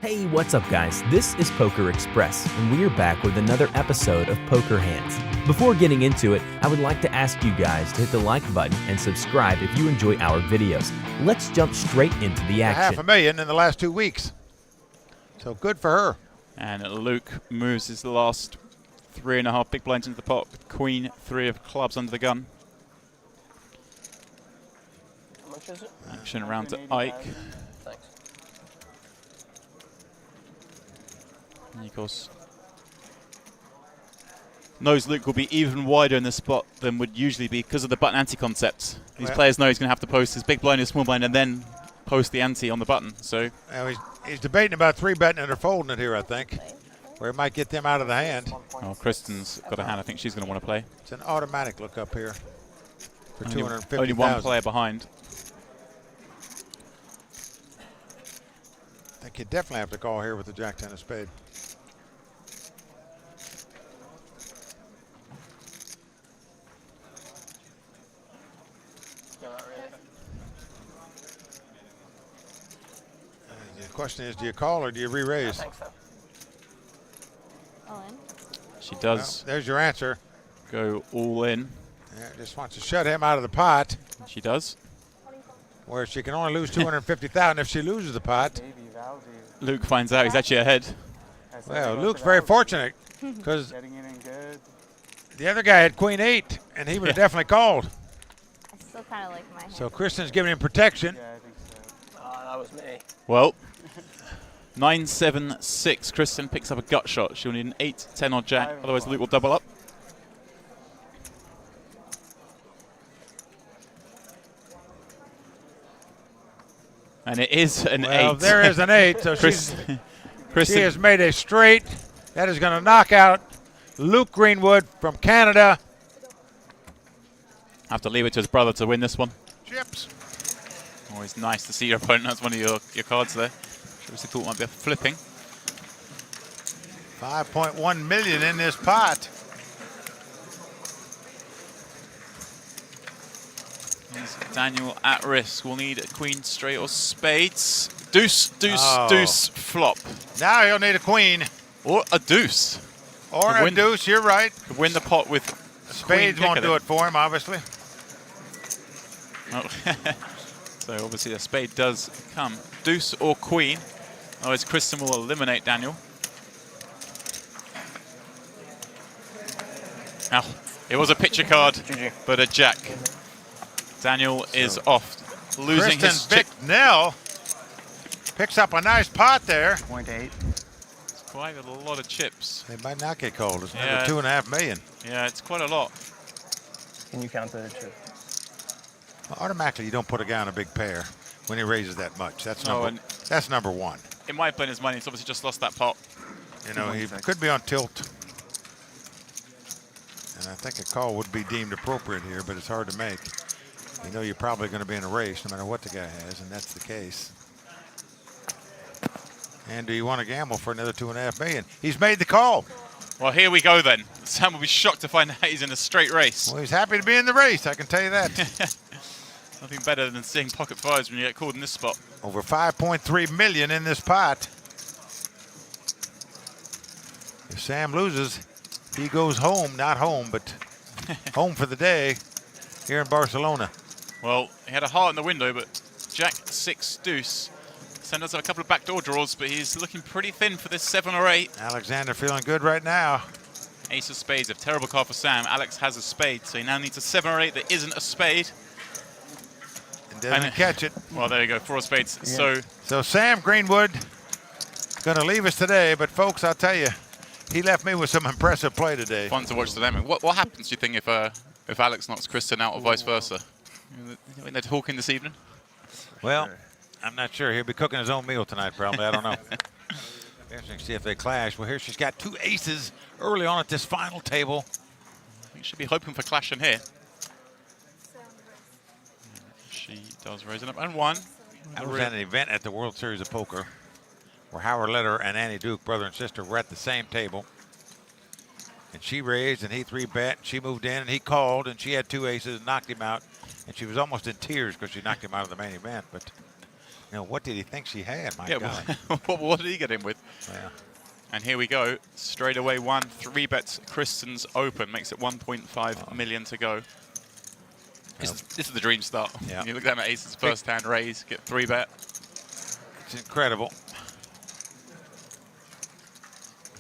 Hey, what's up guys? This is Poker Express, and we are back with another episode of Poker Hands. Before getting into it, I would like to ask you guys to hit the like button and subscribe if you enjoy our videos. Let's jump straight into the action. $500,000 in the last 2 weeks. So good for her. And Luke moves his last 3.5 big blinds into the pot. Queen, 3 of clubs under the gun. How much is it? Action around to Ike. Thanks. And of course, knows Luke will be even wider in this spot than would usually be because of the button ante concept. These players know he's going to have to post his big blind, his small blind, and then post the ante on the button. So he's debating about 3-betting it or folding it here, I think, where he might get them out of the hand. Oh, Kristen's got a hand. I think she's going to want to play. It's an automatic look up here for $250,000. Only one player behind. I think you definitely have to call here with the Jack-10 of spade. The question is, do you call or do you re-raise? I think so. All in. She does. Well, there's your answer. Go all in. Yeah, just wants to shut him out of the pot, She does. where she can only lose $250,000 if she loses the pot. Luke finds out he's actually ahead. Well, Luke's very fortunate because the other guy had Queen 8, and he would have definitely called. I still kind of like my hand. So Kristen's giving him protection. That was me. Well, 9-7-6. Kristen picks up a gut shot. She'll need an 8, 10 or jack. Otherwise, Luke will double up. And it is an 8. Well, there is an 8, so Kristen she has made a straight. That is going to knock out Luke Greenwood from Canada. have to leave it to his brother to win this one. Chips. Always nice to see your opponent. That's one of your cards there. Obviously thought might be a flipping. $5.1 million in this pot. Daniel at risk. We'll need a queen, straight, or spades. Deuce, deuce, Oh. deuce, flop. Now he'll need a queen. Or a deuce. Or Could a win- deuce, you're right. Could win the pot with Spades queen won't kicker do it for him, obviously. Oh. So obviously a spade does come. Deuce or queen. Otherwise Kristen will eliminate Daniel. Now, it was a picture card, but a jack. Daniel is off, losing his Kristen Bicknell picks up a nice pot there. 0.8. It's quite a lot of chips. They might not get called. It's Yeah. another $2.5 million. Yeah, it's quite a lot. Can you count the two? Well, automatically, you don't put a guy on a big pair when he raises that much. That's number one. It might have been his money. He's obviously just lost that pot. You know, he could be on tilt. And I think a call would be deemed appropriate here, but it's hard to make. You know you're probably going to be in a race no matter what the guy has, and that's the case. And do you want to gamble for another $2.5 million? He's made the call. Well, here we go then. Sam will be shocked to find out he's in a straight race. Well, he's happy to be in the race, I can tell you that. Nothing better than seeing pocket fives when you get called in this spot. Over $5.3 million in this pot. If Sam loses, he goes home, not home, but home for the day here in Barcelona. Well, he had a heart in the window, but Jack 6 deuce. Sam does have a couple of backdoor draws, but he's looking pretty thin for this 7 or 8. Alexander feeling good right now. Ace of spades, a terrible card for Sam. Alex has a spade, so he now needs a 7 or 8 that isn't a spade. And doesn't catch it. Well, there you go, 4 spades. Yeah. So Sam Greenwood going to leave us today, but folks, I'll tell you, he left me with some impressive play today. Fun to watch the demo. What happens, do you think, if Alex knocks Kristen out or vice versa? You think they're talking this evening? Well, I'm not sure. He'll be cooking his own meal tonight, probably. I don't know. Interesting to see if they clash. Well, here she's got 2 aces early on at this final table. I think she'll be hoping for clashing here. She does raise it up. And 1. I was at an event at the World Series of Poker where Howard Letter and Annie Duke, brother and sister, were at the same table. And she raised and he 3-bet. She moved in and he called and she had 2 aces and knocked him out. And she was almost in tears because she knocked him out of the main event. But You know, what did he think she had? My Yeah, God. what did he get in with? Yeah. And here we go. Straight away, 3 bets. Kristen's open. Makes it 1.5 million to go. This is the dream start. Yeah. You look down at aces, first hand raise, get 3 bet. It's incredible.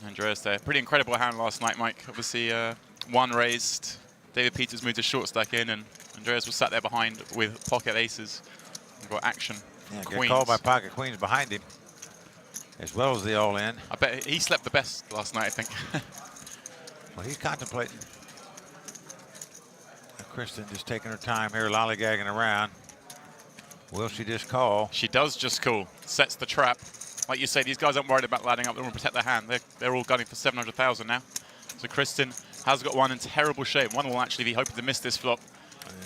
Andreas there. Pretty incredible hand last night, Mike. Obviously, 1 raised. David Peters moved his short stack in, and Andreas was sat there behind with pocket aces. We've got action. Yeah, get Queens. called by pocket queens behind him, as well as the all-in. I bet he slept the best last night, I think. Well, he's contemplating. Kristen just taking her time here, lollygagging around. Will she just call? She does just call. Sets the trap. Like you say, these guys aren't worried about ladding up. They want to protect their hand. They're all gunning for 700,000 now. So Kristen has got one in terrible shape. One will actually be hoping to miss this flop.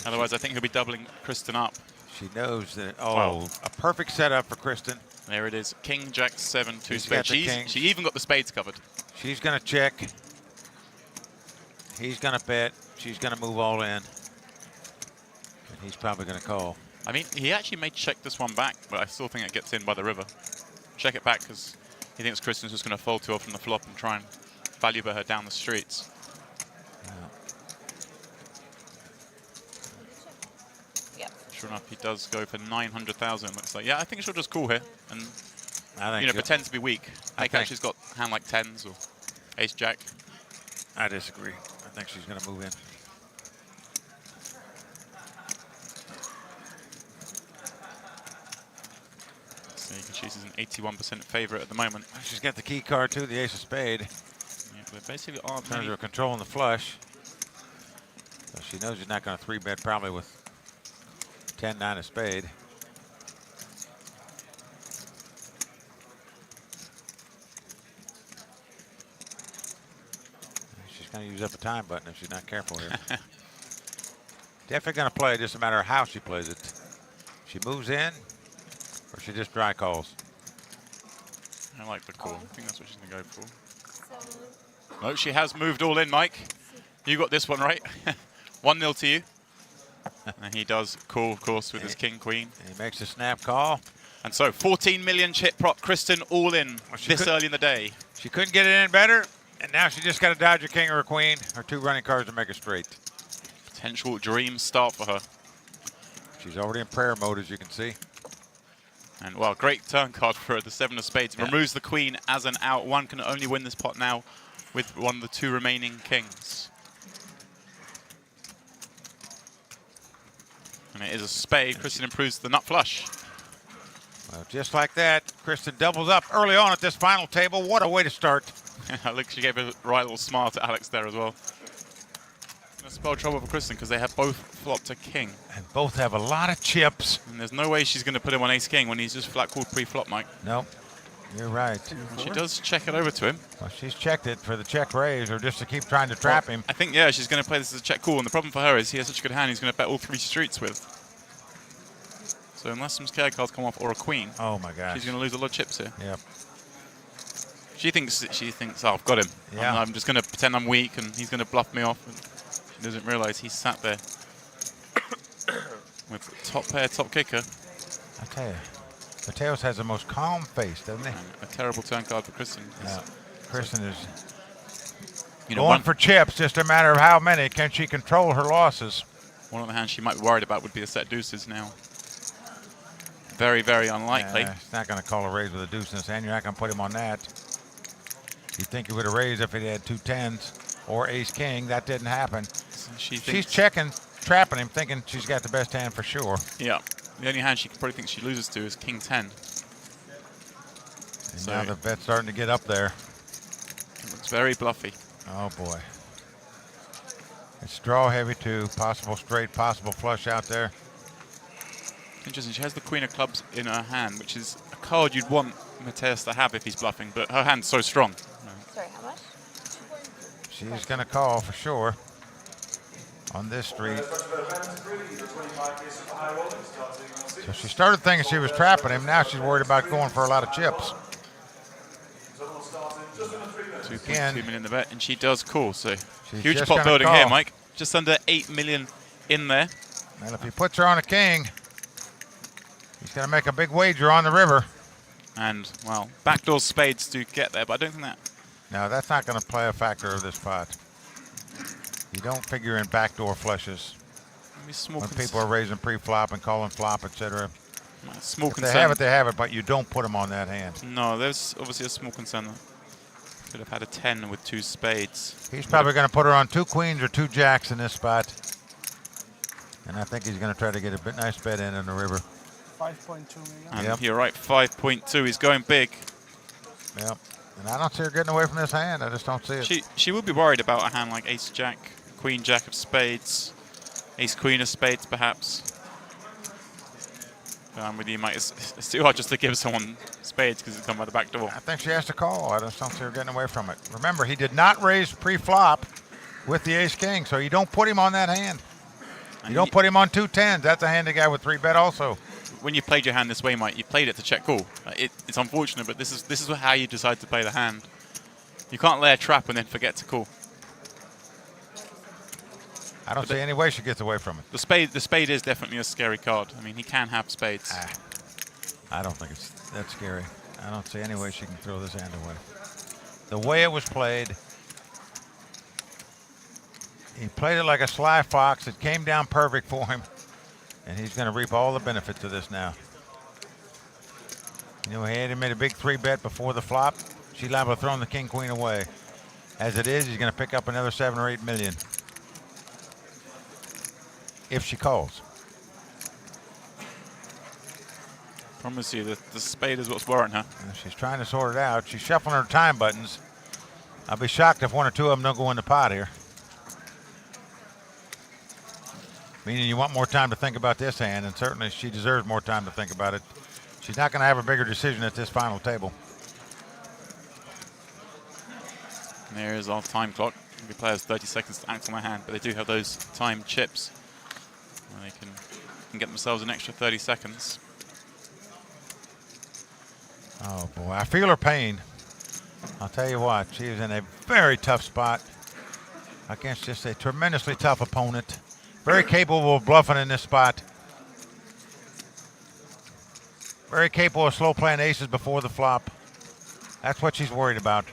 Otherwise, I think he'll be doubling Kristen up. She knows that, a perfect setup for Kristen. There it is. King, Jack, 7, 2 She's spades. got the kings. She even got the spades covered. She's going to check. He's going to bet. She's going to move all in. And he's probably going to call. I mean, he actually may check this one back, but I still think it gets in by the river. Check it back because he thinks Kristen's just going to fold too often the flop and try and value bet her down the streets. Sure enough, he does go for 900,000. Looks like, yeah, I think she'll just call here and pretend to be weak. I think she's got hand like 10s or ace jack. I disagree. I think she's going to move in. So you can see she's an 81% favorite at the moment. She's got the key card too, the ace of spade. Yeah, but basically, are In terms of controlling the flush. So she knows she's not going to 3-bet probably with 10-9 of spade. She's going to use up a time button if she's not careful here. Definitely going to play, just a matter of how she plays it. She moves in, or she just dry calls. I like the call. I think that's what she's going to go for. No, she has moved all in, Mike. You got this one right. 1-0 to you. And he does call, of course, with his king, queen. And he makes a snap call. And so 14 million chip prop. Kristen all in this early in the day. She couldn't get it in better, and now she just got to dodge a king or a queen, or 2 running cards to make it straight. Potential dream start for her. She's already in prayer mode, as you can see. And, well, great turn card for her, the 7 of spades. Yeah. Removes the queen as an out. One can only win this pot now with one of the 2 remaining kings. And it is a spade. Kristen improves the nut flush. Well, just like that, Kristen doubles up early on at this final table. What a way to start. Look, she gave a right little smile to Alex there as well. It's going to spell trouble for Kristen because they have both flopped a king. And both have a lot of chips. And there's no way she's going to put him on ace-king when he's just flat called pre-flop, Mike. Nope, you're right. She does check it over to him. Well, she's checked it for the check raise, or just to keep trying to trap him. I think, yeah, she's going to play this as a check call. And the problem for her is he has such a good hand, he's going to bet all 3 streets with. So unless some scare cards come off or a queen, oh my gosh, she's going to lose a lot of chips here. Yep. She thinks, oh, I've got him. Yeah. I'm just going to pretend I'm weak and he's going to bluff me off. And she doesn't realize he's sat there with top pair, top kicker. I tell you, Mateos has the most calm face, doesn't he? And a terrible turn card for Kristen. Yeah. Kristen is You know, going for chips, just a matter of how many. Can she control her losses? One of the hands she might be worried about would be a set of deuces now. Very, very unlikely. He's not going to call a raise with a deuce in his hand. You're not going to put him on that. You'd think he would have raised if he had 2 10s or ace-king. That didn't happen. So she's checking, trapping him, thinking she's got the best hand for sure. Yeah. The only hand she probably thinks she loses to is king 10. And So now the bet's starting to get up there. It looks very bluffy. Oh boy. It's draw heavy too. Possible straight, possible flush out there. Interesting, she has the queen of clubs in her hand, which is a card you'd want Mateos to have if he's bluffing, but her hand's so strong. Sorry, how much? She's going to call for sure on this street. So she started thinking she was trapping him. Now she's worried about going for a lot of chips. 2.2 million the bet, and she does call, so She's huge just pot gonna building call. here, Mike. Just under 8 million in there. And if he puts her on a king, He's going to make a big wager on the river. And, well, backdoor spades do get there, but I don't think that... No, that's not going to play a factor of this pot. You don't figure in backdoor flushes Small when people are raising pre-flop and calling flop, etc. Small If concern. they have it, but you don't put them on that hand. No, there's obviously a small concern there. Could have had a 10 with 2 spades. He's probably going to put her on 2 queens or 2 jacks in this spot. And I think he's going to try to get a nice bet in the river. 5.2 million. And Yep. you're right, 5.2. He's going big. Yep. And I don't see her getting away from this hand. I just don't see it. She will be worried about a hand like ace jack, queen jack of spades, ace queen of spades perhaps. I'm with you, Mike. It's too hard just to give someone spades because it's done by the back door. I think she has to call. I just don't see her getting away from it. Remember, he did not raise pre-flop with the ace-king, so you don't put him on that hand. You don't put him on 2 10s. That's a hand the guy with 3-bet also. When you played your hand this way, Mike, you played it to check call. It's unfortunate, but this is how you decide to play the hand. You can't lay a trap and then forget to call. I don't see any way she gets away from it. The spade is definitely a scary card. I mean, he can have spades. I don't think it's that scary. I don't see any way she can throw this hand away. The way it was played, he played it like a sly fox. It came down perfect for him, and he's going to reap all the benefits of this now. You know, he had made a big 3-bet before the flop. She's liable to throw the king-queen away. As it is, he's going to pick up another 7 or 8 million. If she calls. Promise you, the spade is what's worrying her. And she's trying to sort it out. She's shuffling her time buttons. I'll be shocked if 1 or 2 of them don't go in the pot here. Meaning you want more time to think about this hand, and certainly she deserves more time to think about it. She's not going to have a bigger decision at this final table. There's our time clock. The player has 30 seconds to act on their hand, but they do have those time chips. They can get themselves an extra 30 seconds. Oh boy, I feel her pain. I'll tell you what, she is in a very tough spot against just a tremendously tough opponent. Very capable of bluffing in this spot. Very capable of slow playing aces before the flop. That's what she's worried about.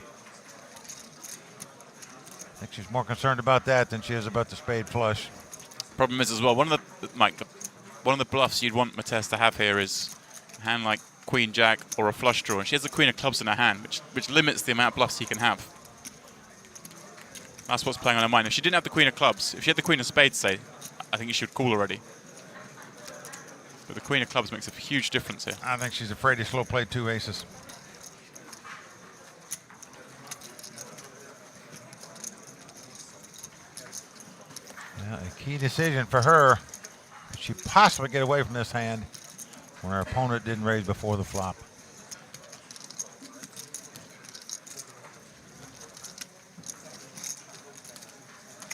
I think she's more concerned about that than she is about the spade flush. Problem is as well, one of the bluffs you'd want Mateos to have here is a hand like queen jack or a flush draw, and she has a queen of clubs in her hand, which limits the amount of bluffs he can have. That's what's playing on her mind. If she didn't have the queen of clubs, if she had the queen of spades, say, I think you should call already. But the queen of clubs makes a huge difference here. I think she's afraid to slow play 2 aces. Well, a key decision for her. Could she possibly get away from this hand when her opponent didn't raise before the flop?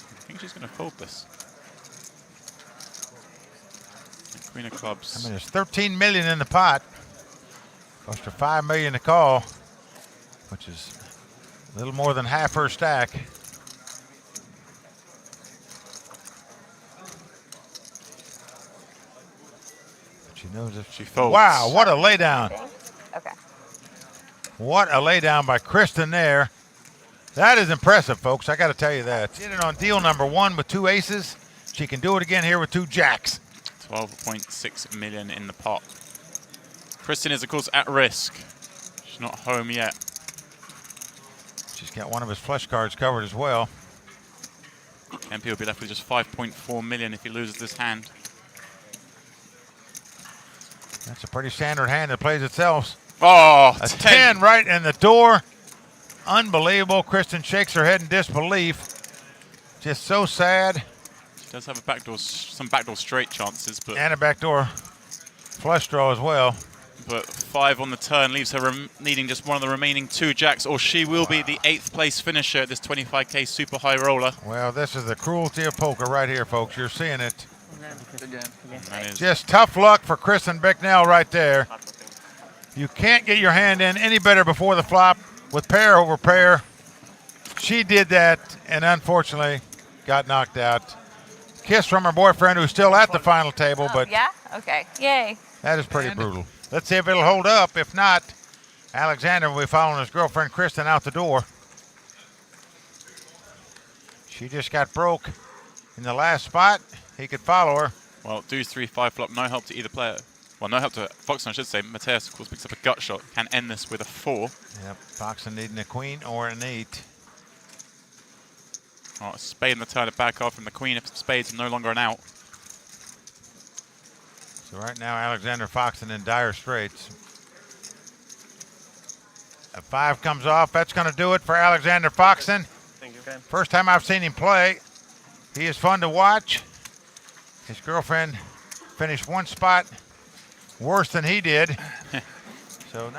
I think she's going to fold this. Queen of clubs. I mean, there's 13 million in the pot. Cost her 5 million to call, which is a little more than half her stack. But she knows if she folds. Wow, what a laydown. Okay. What a laydown by Kristen there. That is impressive, folks. I got to tell you that. Did it on deal number 1 with 2 aces. She can do it again here with 2 jacks. 12.6 million in the pot. Kristen is, of course, at risk. She's not home yet. She's got one of his flush cards covered as well. MP will be left with just 5.4 million if he loses this hand. That's a pretty standard hand that plays itself. Oh, a 10 right in the door. Unbelievable. Kristen shakes her head in disbelief. Just so sad. She does have a backdoor, some backdoor straight chances, but and a backdoor flush draw as well. But 5 on the turn leaves her needing just one of the remaining 2 jacks, or she will be the 8th place finisher at this 25K super high roller. Well, this is the cruelty of poker right here, folks. You're seeing it. Again. Just tough luck for Kristen Bicknell right there. You can't get your hand in any better before the flop with pair over pair. She did that and unfortunately got knocked out. Kiss from her boyfriend who's still at the final table, but Yeah? Okay. Yay. That is pretty brutal. Let's see if it'll hold up. If not, Alexander will be following his girlfriend Kristen out the door. She just got broke in the last spot. He could follow her. Well, deuce 3-5 flop, no help to either player. Well, no help to Foxen, I should say. Mateos, of course, picks up a gut shot. Can end this with a 4. Yep, Foxen needing a queen or an 8. Oh, a spade in the turn, a bad card from the queen if spades are no longer an out. So right now, Alexander Foxen in dire straits. A 5 comes off. That's going to do it for Alexander Foxen. Thank you, Ken. First time I've seen him play. He is fun to watch. His girlfriend finished one spot worse than he did. So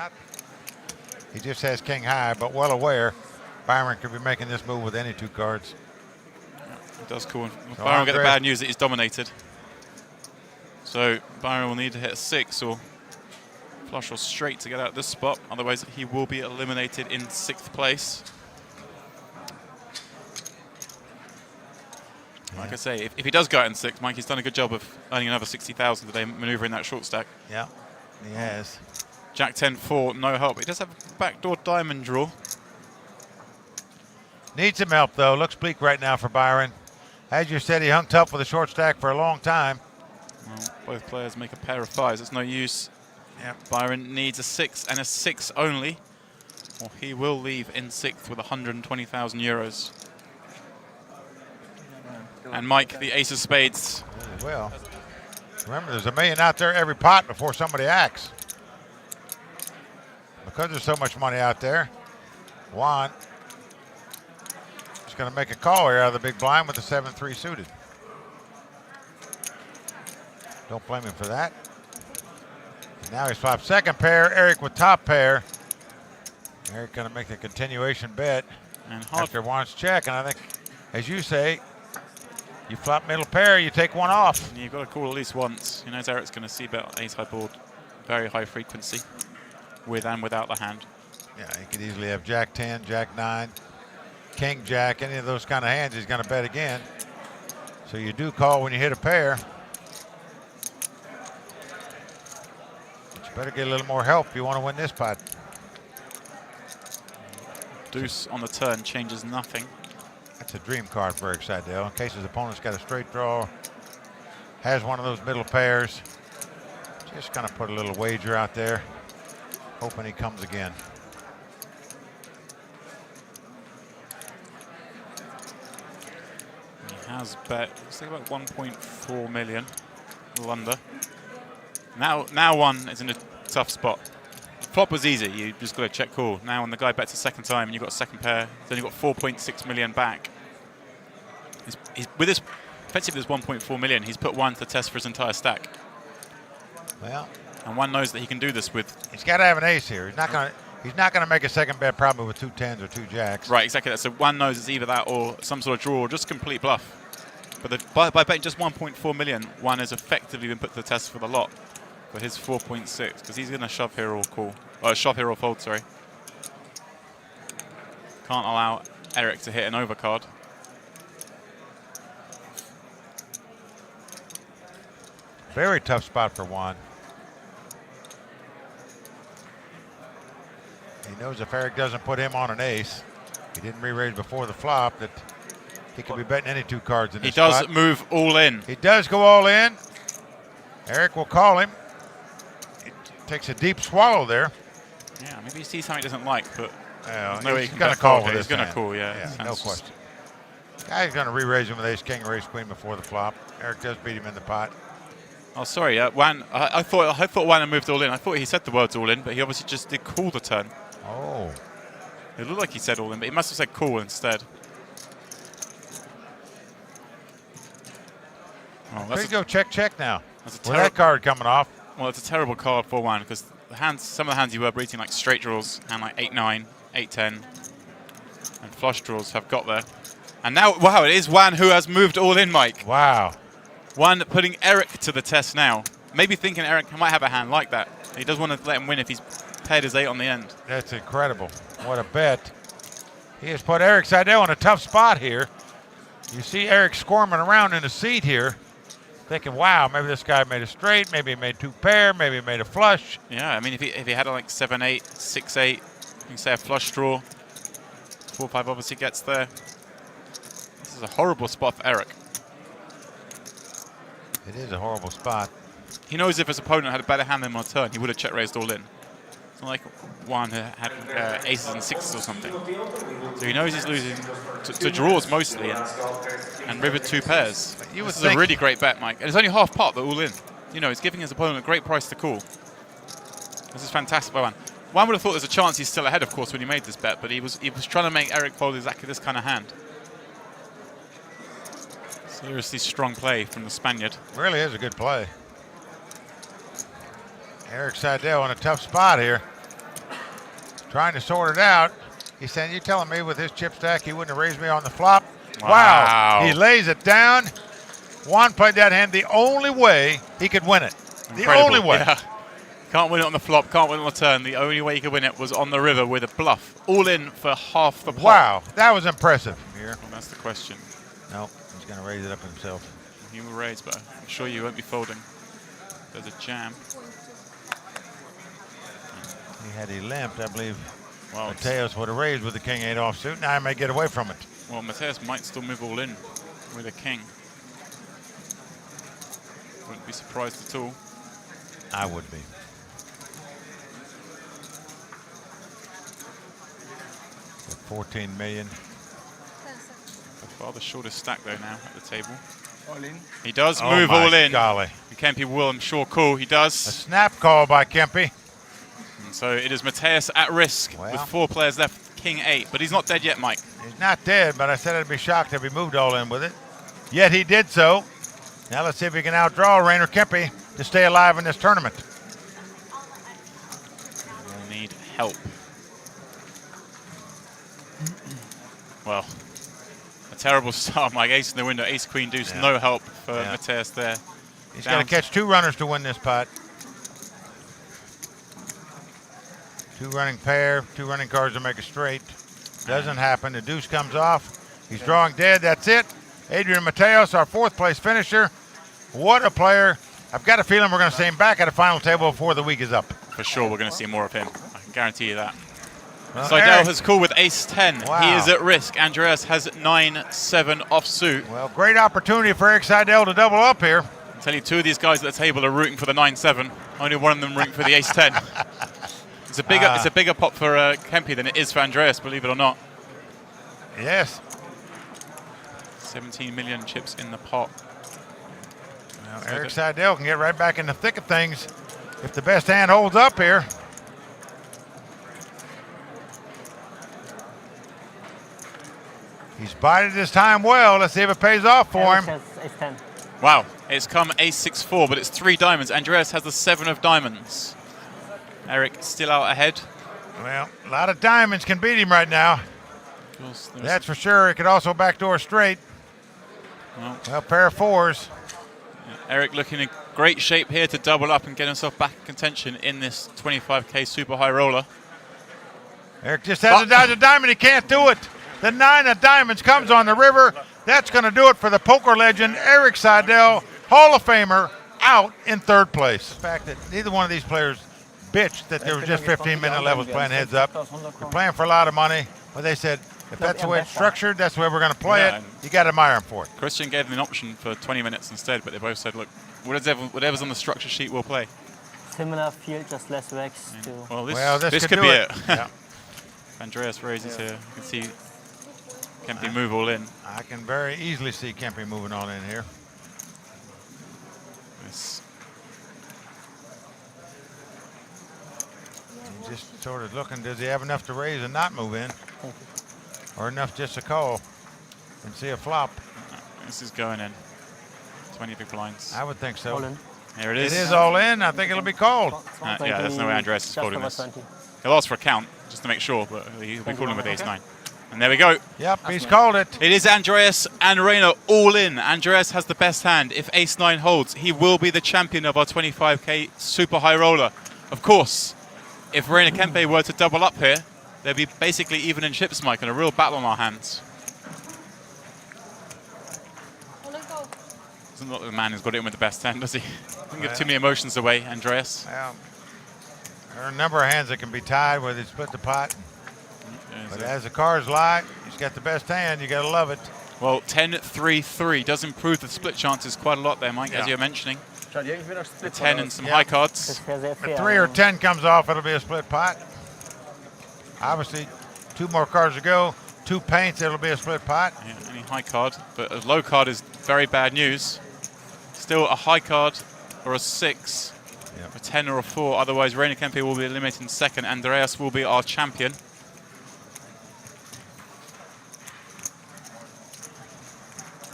he just has king high, but well aware Byron could be making this move with any 2 cards. It does cool. So Byron will get the bad news that he's dominated. So Byron will need to hit a 6 or flush or straight to get out of this spot. Otherwise, he will be eliminated in 6th place. Like I say, if he does go out in 6th, Mike, he's done a good job of earning another 60,000 today, manoeuvring that short stack. Yeah, he has. Jack 10-4, no help. He does have a backdoor diamond draw. Needs some help, though. Looks bleak right now for Byron. As you said, he hung tough with a short stack for a long time. Well, both players make a pair of 5s. It's no use. Yep. Byron needs a 6 and a 6 only, or he will leave in 6th with 120,000 euros. And Mike, the ace of spades. Well, remember, there's $1 million out there every pot before somebody acts. Because there's so much money out there, Juan is going to make a call here out of the big blind with the 7-3 suited. Don't blame him for that. And now he's flopped second pair. Eric with top pair. Eric going to make the continuation bet And after Juan's check. And I think, as you say, you flop middle pair, you take one off. You've got to call at least once. He knows Eric's going to see bet ace high board, very high frequency, with and without the hand. Yeah, he could easily have Jack 10, Jack 9, King Jack, any of those kind of hands he's going to bet again. So you do call when you hit a pair. But you better get a little more help if you want to win this pot. Deuce on the turn changes nothing. That's a dream card for Eric Seidel in case his opponent's got a straight draw, has one of those middle pairs. Just kind of put a little wager out there, hoping he comes again. He has bet, let's think about 1.4 million, a little under. Now one is in a tough spot. Flop was easy, you just got to check call. Now when the guy bets a second time and you've got a second pair, then you've got 4.6 million back. With this, effectively this 1.4 million, he's put one to the test for his entire stack. Well, and one knows that he can do this with. He's got to have an ace here. He's not gonna make a second bet probably with 2 10s or 2 jacks. Right, exactly that. So one knows it's either that or some sort of draw or just complete bluff. But by betting just 1.4 million, one has effectively been put to the test for the lot. For his 4.6, because he's going to shove here or call. Or shove here or fold, sorry. Can't allow Eric to hit an overcard. Very tough spot for Juan. He knows if Eric doesn't put him on an ace, he didn't re-raise before the flop, that he could be betting any 2 cards in this spot. He does move all in. He does go all in. Eric will call him. Takes a deep swallow there. Yeah, maybe he sees something he doesn't like, but no, he's going to call with He's this going to call, yeah. No question. Guy's going to re-raise him with ace king or ace queen before the flop. Eric does beat him in the pot. Oh, sorry, Juan. I thought Juan had moved all in. I thought he said the words all in, but he obviously just did call the turn. Oh. It looked like he said all in, but he must have said call instead. Oh, There you go, check now. That's a With that card coming off. Well, it's a terrible card for Juan because some of the hands you were beating, like straight draws and like 8-9, 8-10, and flush draws have got there. And now, wow, it is Juan who has moved all in, Mike. Wow. Juan putting Eric to the test now. Maybe thinking Eric might have a hand like that. He does want to let him win if he's paired his 8 on the end. That's incredible. What a bet. He has put Eric Seidel in a tough spot here. You see Eric squirming around in the seat here. thinking, wow, maybe this guy made a straight, maybe he made 2 pair, maybe he made a flush. Yeah, I mean, if he had like 7-8, 6-8, you can say a flush draw. 4-5 obviously gets there. This is a horrible spot for Eric. It is a horrible spot. He knows if his opponent had a better hand than him on turn, he would have check-raised all in. It's not like Juan had aces and sixes or something. So he knows he's losing to draws mostly and river 2 pairs. This is a really great bet, Mike. And it's only half pot, but all in. You know, he's giving his opponent a great price to call. This is fantastic by Juan. Juan would have thought there's a chance he's still ahead, of course, when he made this bet, but he was trying to make Eric fold exactly this kind of hand. Seriously strong play from the Spaniard. Really is a good play. Eric Seidel in a tough spot here. Trying to sort it out. He's saying, you telling me with his chip stack he wouldn't have raised me on the flop? Wow. He lays it down. Juan played that hand the only way he could win it. The only way. Yeah. Can't win it on the flop, can't win it on the turn. The only way he could win it was on the river with a bluff. All in for half the pot. Wow, that was impressive. Here. Well, that's the question. Nope, he's going to raise it up himself. He will raise, but I'm sure you won't be folding. There's a jam. Had he limped, I believe well, Mateos would have raised with the king-8 offsuit. Now he may get away from it. Well, Mateos might still move all in with a king. Wouldn't be surprised at all. I would be. At 14 million. By far the shortest stack though now at the table. All in. He does move all in. Golly. Kempe will, I'm sure, call. He does. A snap call by Kempe. So it is Mateos at risk with 4 players left, king-8. But he's not dead yet, Mike. He's not dead, but I said I'd be shocked if he moved all in with it. Yet he did so. Now let's see if he can outdraw Rainer Kempe to stay alive in this tournament. We'll need help. Well, a terrible start, Mike. Ace in the window, ace, queen, deuce. No help for Mateos there. He's got to catch 2 runners to win this pot. 2 running pair, 2 running cards to make a straight. Doesn't happen. The deuce comes off. He's drawing dead. That's it. Adrian Mateos, our 4th place finisher. What a player. I've got a feeling we're going to see him back at the final table before the week is up. For sure, we're going to see more of him. I can guarantee you that. Well, Seidel has called with ace-10. Wow. He is at risk. Andreas has 9-7 offsuit. Well, great opportunity for Eric Seidel to double up here. I tell you, 2 of these guys at the table are rooting for the 9-7. Only one of them rooting for the ace-10. It's a bigger pot for Kempe than it is for Andreas, believe it or not. Yes. 17 million chips in the pot. Well, Eric Seidel can get right back in the thick of things if the best hand holds up here. He's bided his time well. Let's see if it pays off for him. Ace-10. Wow, it's come ace-6-4, but it's 3 diamonds. Andreas has the 7 of diamonds. Eric still out ahead. Well, a lot of diamonds can beat him right now. That's for sure. It could also backdoor straight. Well, pair of 4s. Yeah, Eric looking in great shape here to double up and get himself back in contention in this 25K super high roller. Eric just has to dodge a diamond. He can't do it. The 9 of diamonds comes on the river. That's going to do it for the poker legend, Eric Seidel, Hall of Famer, out in 3rd place. The fact that neither one of these players bitched that there was just 15-minute levels playing heads up. You're playing for a lot of money, but they said, if that's the way it's structured, that's the way we're going to play it. You got to admire him for it. Christian gave them an option for 20 minutes instead, but they both said, look, whatever's on the structure sheet, we'll play. Similar field, just less wax. Well, this could could be do it. Yeah. Andreas raises here. You can see Kempe move all in. I can very easily see Kempe moving on in here. Yes. He's just sort of looking, does he have enough to raise and not move in? Or enough just to call and see a flop? This is going in. 20 big blinds. I would think so. All in. Here it is. It is all in. I think it'll be called. Yeah, there's no way Andreas is folding this. He'll ask for a count just to make sure, but he'll be calling with ace-9. And there we go. Yep, he's called it. It is Andreas and Rainer all in. Andreas has the best hand. If ace-9 holds, he will be the champion of our 25K super high roller. Of course, if Rainer Kempe were to double up here, they'd be basically even in chips, Mike, and a real battle on our hands. Doesn't look like the man who's got it in with the best hand, does he? Doesn't give too many emotions away, Andreas. Well, there are a number of hands that can be tied where they split the pot. But as the cards lie, he's got the best hand. You got to love it. Well, 10-3-3 does improve the split chances quite a lot there, Mike, as you're mentioning. The 10 and some high cards. If 3 or 10 comes off, it'll be a split pot. Obviously, 2 more cards to go. 2 paints, it'll be a split pot. Yeah, any high card, but a low card is very bad news. Still a high card or a 6, a 10 or a 4. Otherwise, Reina Kempe will be eliminated in second. Andreas will be our champion.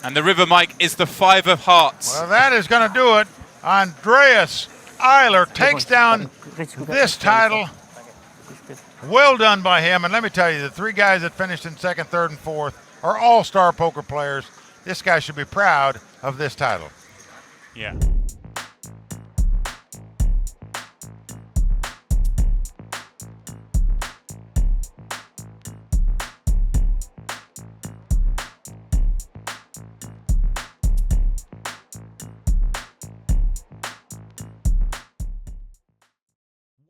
And the river, Mike, is the 5 of hearts. Well, that is going to do it. Andreas Eiler takes down this title. Well done by him. And let me tell you, the 3 guys that finished in second, third, and fourth are all-star poker players. This guy should be proud of this title. Yeah.